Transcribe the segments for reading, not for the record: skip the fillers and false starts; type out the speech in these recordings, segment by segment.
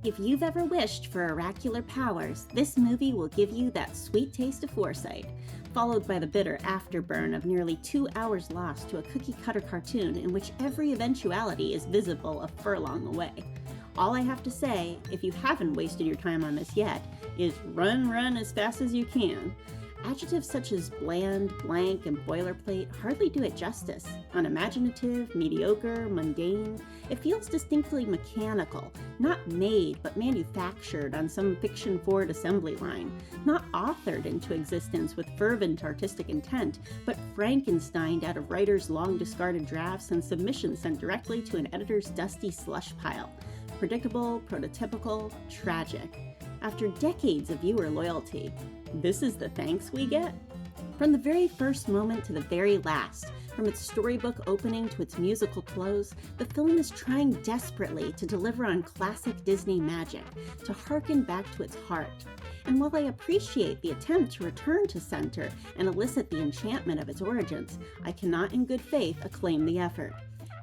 If you've ever wished for oracular powers, this movie will give you that sweet taste of foresight, followed by the bitter afterburn of nearly 2 hours lost to a cookie-cutter cartoon in which every eventuality is visible a furlong away. All I have to say, if you haven't wasted your time on this yet, is run as fast as you can. Adjectives such as bland, blank, and boilerplate hardly do it justice. Unimaginative, mediocre, mundane, it feels distinctly mechanical, not made but manufactured on some fiction Ford assembly line, not authored into existence with fervent artistic intent, but Frankensteined out of writers' long discarded drafts and submissions sent directly to an editor's dusty slush pile. Predictable, prototypical, tragic. After decades of viewer loyalty, this is the thanks we get? From the very first moment to the very last, from its storybook opening to its musical close, the film is trying desperately to deliver on classic Disney magic, to harken back to its heart. And while I appreciate the attempt to return to center and elicit the enchantment of its origins, I cannot in good faith acclaim the effort.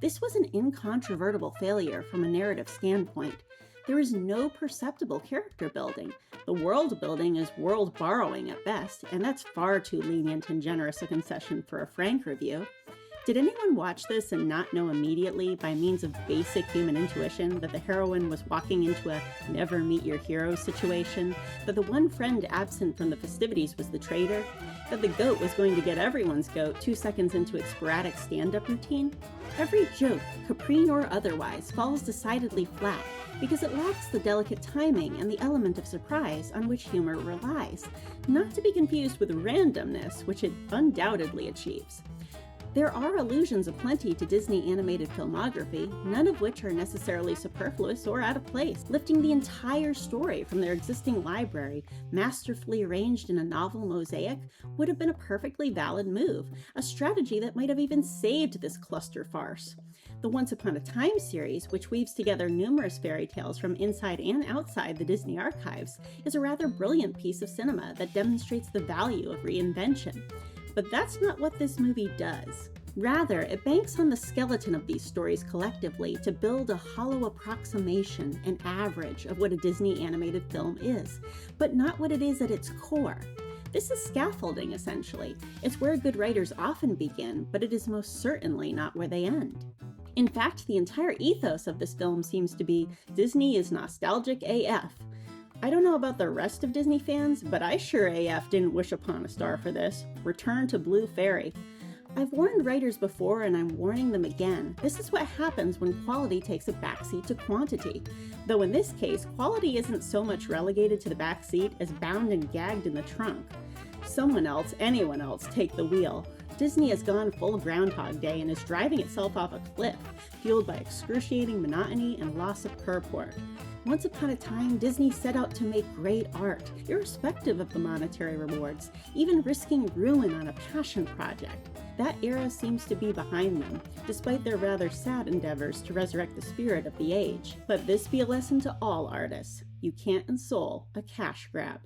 This was an incontrovertible failure from a narrative standpoint. There is no perceptible character building. The world building is world borrowing at best, and that's far too lenient and generous a concession for a frank review. Did anyone watch this and not know immediately, by means of basic human intuition, that the heroine was walking into a never meet your hero situation, that the one friend absent from the festivities was the traitor, that the goat was going to get everyone's goat 2 seconds into its sporadic stand-up routine? Every joke, caprine or otherwise, falls decidedly flat, because it lacks the delicate timing and the element of surprise on which humor relies, not to be confused with randomness, which it undoubtedly achieves. There are allusions aplenty to Disney animated filmography, none of which are necessarily superfluous or out of place. Lifting the entire story from their existing library, masterfully arranged in a novel mosaic, would have been a perfectly valid move, a strategy that might have even saved this cluster farce. The Once Upon a Time series, which weaves together numerous fairy tales from inside and outside the Disney archives, is a rather brilliant piece of cinema that demonstrates the value of reinvention. But that's not what this movie does. Rather, it banks on the skeleton of these stories collectively to build a hollow approximation, an average of what a Disney animated film is, but not what it is at its core. This is scaffolding, essentially. It's where good writers often begin, but it is most certainly not where they end. In fact, the entire ethos of this film seems to be Disney is nostalgic AF. I don't know about the rest of Disney fans, but I sure AF didn't wish upon a star for this. Return to Blue Fairy. I've warned writers before and I'm warning them again. This is what happens when quality takes a backseat to quantity. Though in this case, quality isn't so much relegated to the backseat as bound and gagged in the trunk. Someone else, anyone else, take the wheel. Disney has gone full Groundhog Day and is driving itself off a cliff, fueled by excruciating monotony and loss of purport. Once upon a time, Disney set out to make great art, irrespective of the monetary rewards, even risking ruin on a passion project. That era seems to be behind them, despite their rather sad endeavors to resurrect the spirit of the age. Let this be a lesson to all artists. You can't ensoul a cash grab.